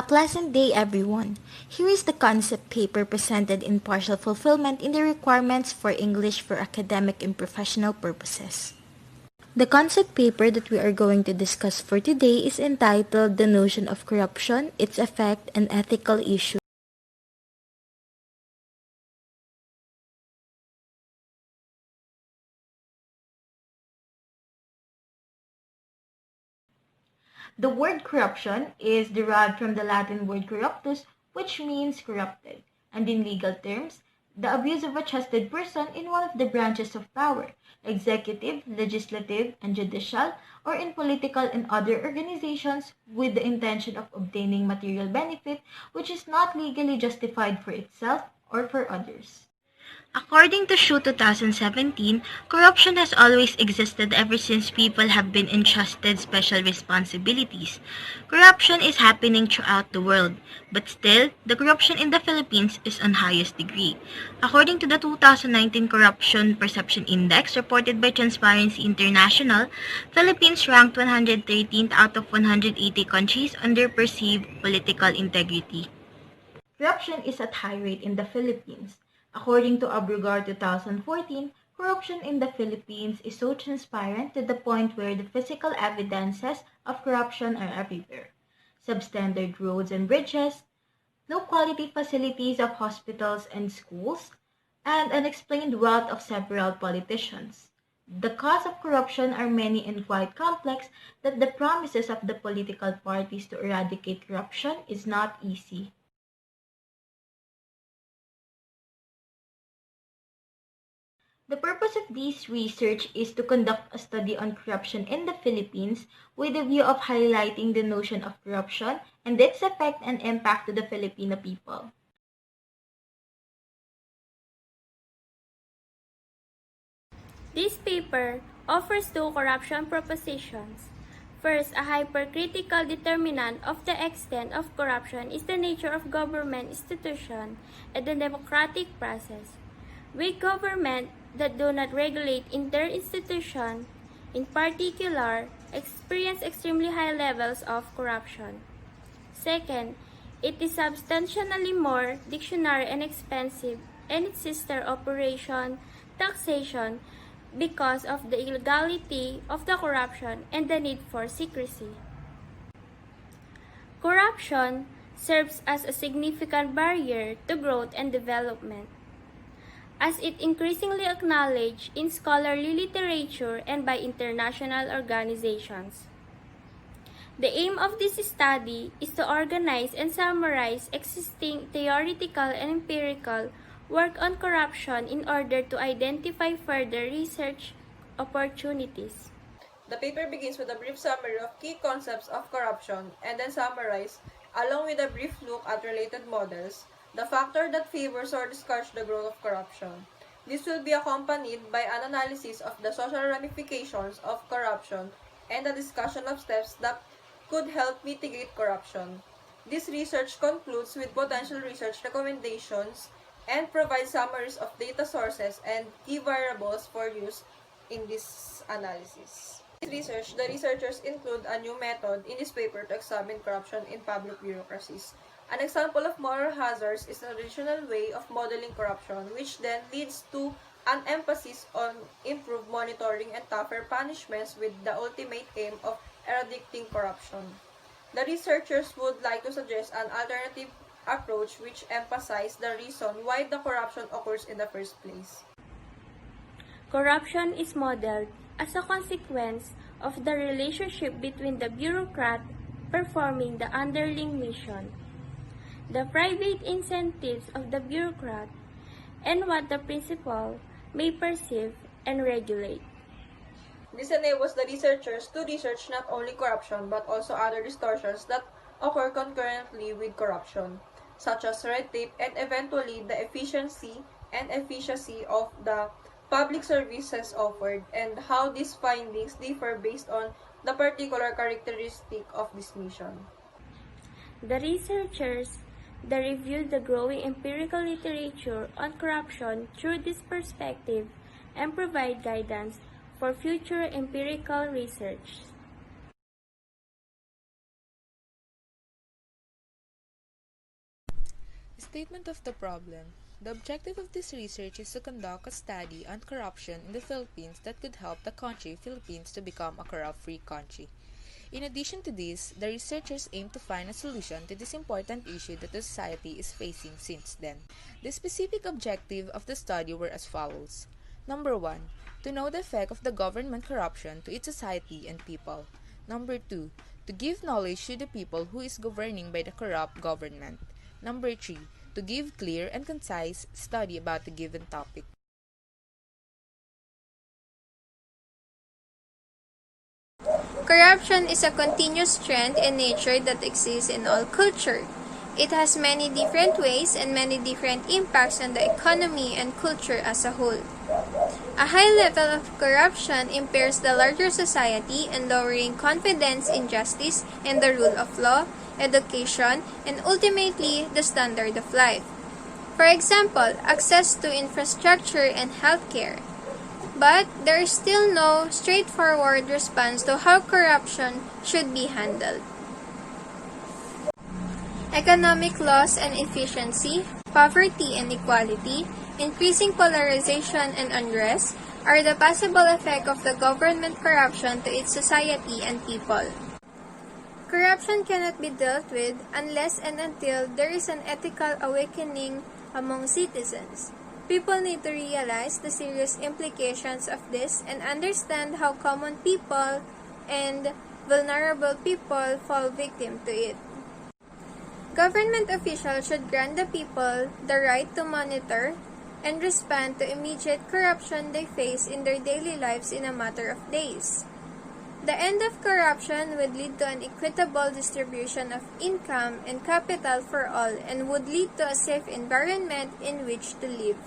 Pleasant day, everyone. Here is the concept paper presented in partial fulfillment in the requirements for English for academic and professional purposes. The concept paper that we are going to discuss for today is entitled The Notion of Corruption, Its Effect, and Ethical Issues. The word corruption is derived from the Latin word corruptus, which means corrupted, and in legal terms, the abuse of a trusted person in one of the branches of power, executive, legislative, and judicial, or in political and other organizations with the intention of obtaining material benefit which is not legally justified for itself or for others. According to SHU 2017, corruption has always existed ever since people have been entrusted special responsibilities. Corruption is happening throughout the world, but still, the corruption in the Philippines is on highest degree. According to the 2019 Corruption Perception Index reported by Transparency International, Philippines ranked 113th out of 180 countries under perceived political integrity. Corruption is at high rate in the Philippines. According to Abrugar 2014, corruption in the Philippines is so transparent to the point where the physical evidences of corruption are everywhere. Substandard roads and bridges, low quality facilities of hospitals and schools, and unexplained wealth of several politicians. The causes of corruption are many and quite complex that the promises of the political parties to eradicate corruption is not easy. The purpose of this research is to conduct a study on corruption in the Philippines with a view of highlighting the notion of corruption and its effect and impact to the Filipino people. This paper offers two corruption propositions. First, a hypercritical determinant of the extent of corruption is the nature of government institution and the democratic process. Weak government that do not regulate in their institution, in particular, experience extremely high levels of corruption. Second, it is substantially more dictionary and expensive and its sister operation, taxation, because of the illegality of the corruption and the need for secrecy. Corruption serves as a significant barrier to growth and development, as it increasingly acknowledged in scholarly literature and by international organizations. The aim of this study is to organize and summarize existing theoretical and empirical work on corruption in order to identify further research opportunities. The paper begins with a brief summary of key concepts of corruption and then summarized, along with a brief look at related models, the factor that favors or discourages the growth of corruption. This will be accompanied by an analysis of the social ramifications of corruption and a discussion of steps that could help mitigate corruption. This research concludes with potential research recommendations and provides summaries of data sources and key variables for use in this analysis. In research, the researchers include a new method in this paper to examine corruption in public bureaucracies. An example of moral hazards is a traditional way of modeling corruption, which then leads to an emphasis on improved monitoring and tougher punishments with the ultimate aim of eradicating corruption. The researchers would like to suggest an alternative approach which emphasizes the reason why the corruption occurs in the first place. Corruption is modeled as a consequence of the relationship between the bureaucrat performing the underlying mission, the private incentives of the bureaucrat, and what the principal may perceive and regulate. This enables the researchers to research not only corruption but also other distortions that occur concurrently with corruption, such as red tape and eventually the efficiency and efficacy of the public services offered, and how these findings differ based on the particular characteristic of this mission. The researchers reviewed the growing empirical literature on corruption through this perspective and provide guidance for future empirical research. Statement of the problem. The objective of this research is to conduct a study on corruption in the Philippines that could help the country Philippines to become a corrupt-free country. In addition to this, the researchers aim to find a solution to this important issue that the society is facing since then. The specific objective of the study were as follows. Number 1. To know the effect of the government corruption to its society and people. Number 2. To give knowledge to the people who is governing by the corrupt government. Number 3. To give clear and concise study about the given topic. Corruption is a continuous trend in nature that exists in all culture. It has many different ways and many different impacts on the economy and culture as a whole. A high level of corruption impairs the larger society and lowering confidence in justice and the rule of law, education, and ultimately the standard of life. For example, access to infrastructure and healthcare. But there is still no straightforward response to how corruption should be handled. Economic loss and efficiency, poverty and inequality, increasing polarization and unrest are the possible effect of the government corruption to its society and people. Corruption cannot be dealt with unless and until there is an ethical awakening among citizens. People need to realize the serious implications of this and understand how common people and vulnerable people fall victim to it. Government officials should grant the people the right to monitor and respond to immediate corruption they face in their daily lives in a matter of days. The end of corruption would lead to an equitable distribution of income and capital for all and would lead to a safe environment in which to live.